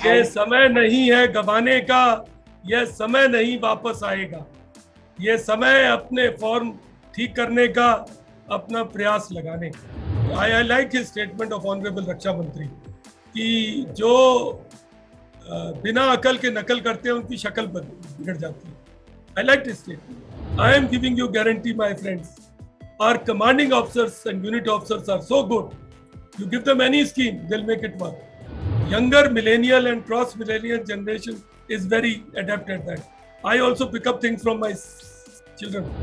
ये समय नहीं है गवाने का, यह समय नहीं वापस आएगा। ये समय अपने फॉर्म ठीक करने का, अपना प्रयास लगाने का। I like his statement of honourable रक्षा मंत्री कि जो बिना अकल के नकल करते हैं उनकी शक्ल बिगड़ जाती है। I like this statement. I am giving you guarantee my friends, our commanding officers and unit officers are so good. You give them any scheme, they'll make it work. Younger millennial and cross millennial generation is very adept at that. I also pick up things from my children.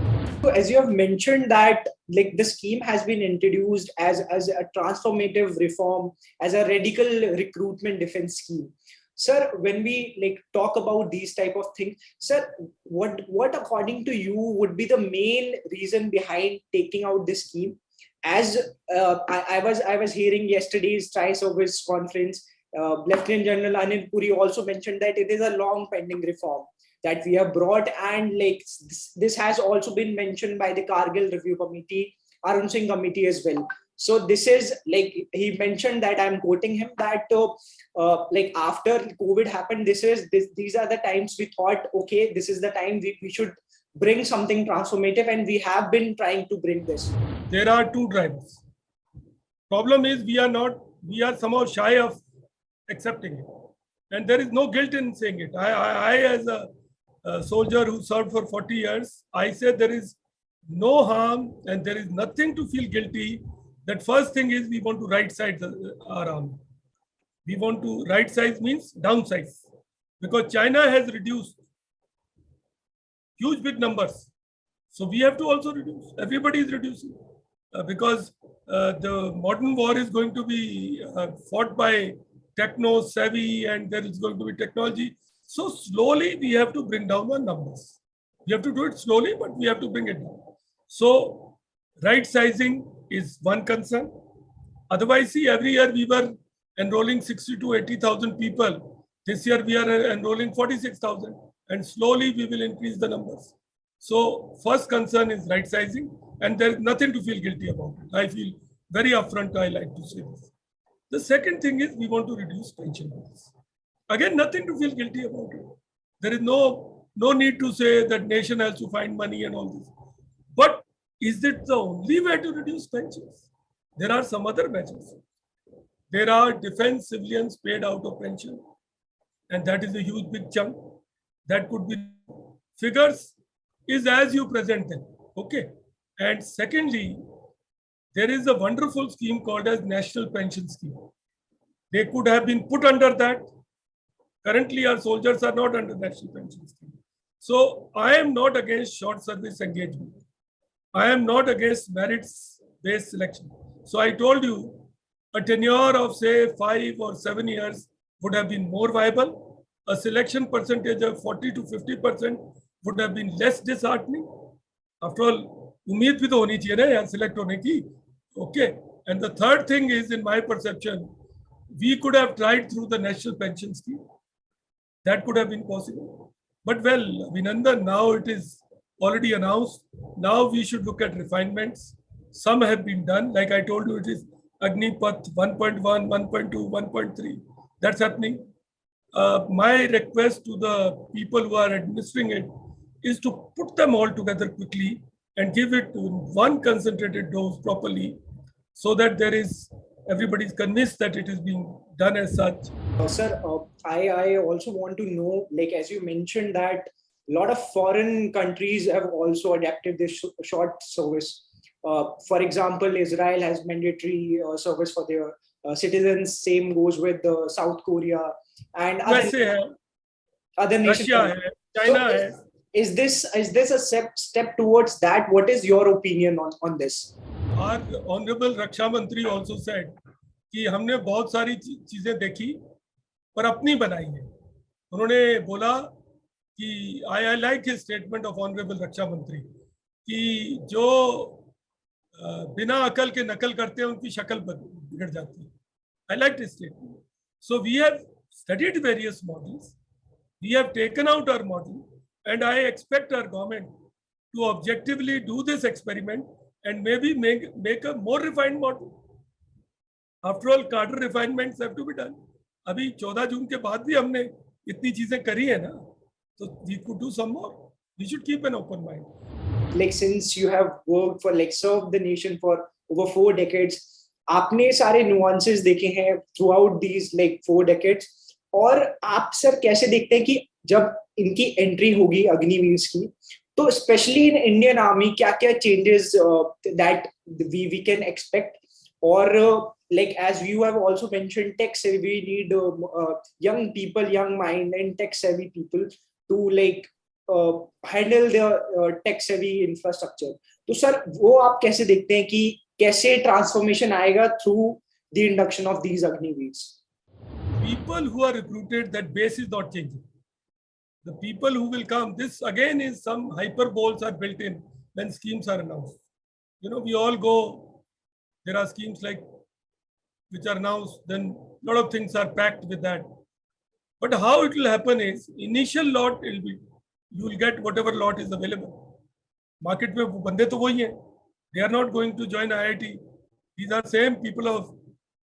So as you have mentioned that like the scheme has been introduced as a transformative reform, as a radical recruitment defense scheme. Sir, when we like talk about these type of things, sir, what according to you would be the main reason behind taking out this scheme? As I was hearing yesterday's tri-service conference, Lieutenant General Anil Puri also mentioned that it is a long pending reform that we have brought, and like this has also been mentioned by the Kargil Review Committee, Arun Singh Committee as well. So this is like he mentioned that, I'm quoting him, that like after COVID happened, these are the times we thought, okay, this is the time we should bring something transformative, and we have been trying to bring this. There are two drivers. Problem is we are somehow shy of accepting it, and there is no guilt in saying it. I as a soldier who served for 40 years, I say there is no harm and there is nothing to feel guilty. That first thing is we want to right size our army. We want to right size means downsize, because China has reduced huge big numbers. So we have to also reduce. Everybody is reducing because the modern war is going to be fought by techno savvy, and there is going to be technology. So slowly we have to bring down the numbers. We have to do it slowly, but we have to bring it down. So right sizing is one concern. Otherwise, see, every year we were enrolling 60 to 80,000 people. This year we are enrolling 46,000, and slowly we will increase the numbers. So first concern is right sizing, and there is nothing to feel guilty about it. I feel very upfront, I like to say this. The second thing is we want to reduce pension bills. Again, nothing to feel guilty about it. There is no need to say that nation has to find money and all this. But is it the only way to reduce pensions? There are some other measures. There are defense civilians paid out of pension, and that is a huge big chunk. That could be figures is as you present them. Okay. And secondly, there is a wonderful scheme called as National Pension Scheme. They could have been put under that. Currently, our soldiers are not under National Pension Scheme. So I am not against short service engagement. I am not against merits-based selection. So I told you, a tenure of say 5 or 7 years would have been more viable. A selection percentage of 40 to 50% would have been less disheartening. After all, उम्मीद भी तो होनी चाहिए ना यार select होने की. Okay. And the third thing is, in my perception, we could have tried through the National Pension Scheme. That could have been possible. But well, Vinanda, now it is already announced. Now we should look at refinements. Some have been done. Like I told you, it is Agnipath 1.1, 1.2, 1.3. That's happening. My request to the people who are administering it is to put them all together quickly and give it one concentrated dose properly, so that everybody is convinced that it is being done as such. Sir, I also want to know, like as you mentioned, that a lot of foreign countries have also adapted this short service. For example, Israel has mandatory service for their citizens. Same goes with South Korea and other nations. Russia, China. So is this a step towards that? What is your opinion on this? Our Honorable Raksha Mantri also said कि हमने बहुत सारी चीजें देखी पर अपनी बनाई है. उन्होंने बोला कि I like his statement of Honorable Raksha Mantri कि जो बिना अकल के नकल करते हैं उनकी शक्ल बिगड़ जाती है. I like his statement. So we have studied various models. We have taken out our model, and I expect our government to objectively do this experiment and maybe make a more refined model. After all, cadre refinements have to be done. अभी 14 जून के बाद भी हमने इतनी चीजें करी है ना, तो we could do some more. We should keep an open mind. Like since you have worked for like served the nation for over 4 decades, आपने सारे nuances देखे हैं throughout these like 4 decades. और आप सर कैसे देखते हैं कि जब इनकी एंट्री होगी अग्निवीर की, तो स्पेशली इन इंडियन आर्मी क्या क्या changes that we can expect? और like as you have also mentioned, tech savvy, we need young people, young mind and tech savvy people to like handle the tech savvy infrastructure. तो sir वो आप कैसे देखते हैं कि कैसे transformation आएगा through the induction of these Agniveers? People who are recruited, that base is not changing. The people who will come, this again is some hyperboles are built in when schemes are announced. You know, we all go, there are schemes like which are announced, then a lot of things are packed with that. But how it will happen is, initial lot will be, you will get whatever lot is available. Market में बंदे तो वही हैं. They are not going to join IIT. These are same people of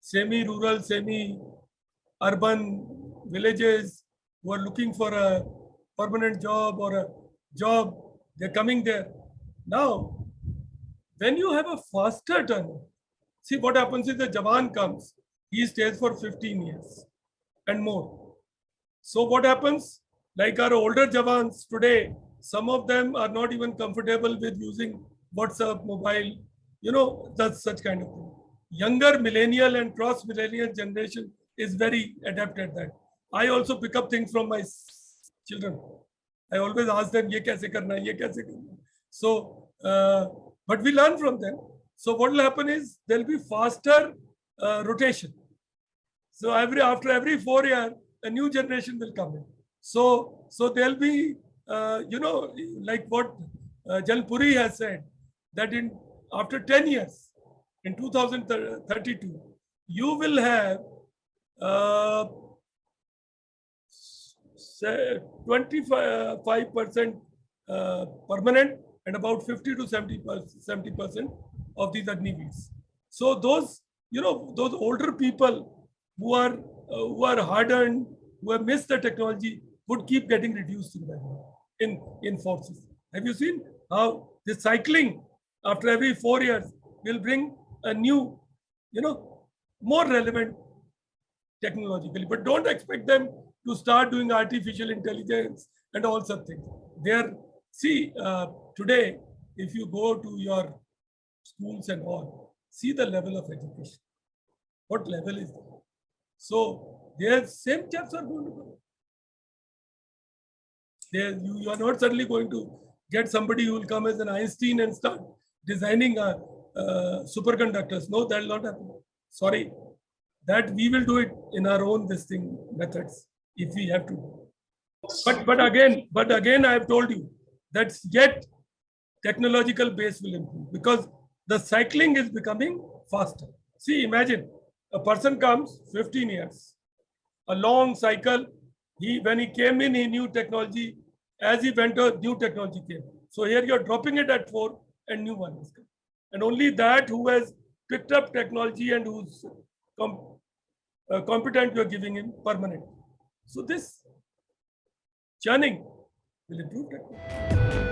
semi-rural, semi-urban villages who are looking for a permanent job or a job. They're coming there. Now, when you have a faster turnover, see what happens is the Jawan comes, he stays for 15 years and more. So what happens? Like our older Jawans today, some of them are not even comfortable with using WhatsApp, mobile, you know, that's such kind of thing. Younger millennial and cross millennial generation is very adept at that. I also pick up things from my children. I always ask them, ye kaise karna hai, ye kaise karna hai. So, but we learn from them. So what will happen is there will be faster rotation. So after every 4 years, a new generation will come in. So there'll be, like what Jalpuri has said, that after 10 years, in 2032, you will have 25% permanent and about 50 to 70% of these Agniveers. So those, those older people who are hardened, who have missed the technology, would keep getting reduced in forces. Have you seen how this cycling after every 4 years will bring a new, more relevant technologically? But don't expect them to start doing artificial intelligence and all such things. Today, if you go to your schools and all, see the level of education. What level is that? So their same chaps are going to go. You are not suddenly going to get somebody who will come as an Einstein and start designing superconductors. No, that will not happen. Sorry. That we will do it in our own methods if we have to. But again, I have told you that yet technological base will improve because the cycling is becoming faster. See, imagine a person comes 15 years, a long cycle. When he came in, he knew technology. As he went, a new technology came. So here you're dropping it at 4 and new one is coming. And only that who has picked up technology and who's competent, you're giving him permanent. So this churning will improve technology.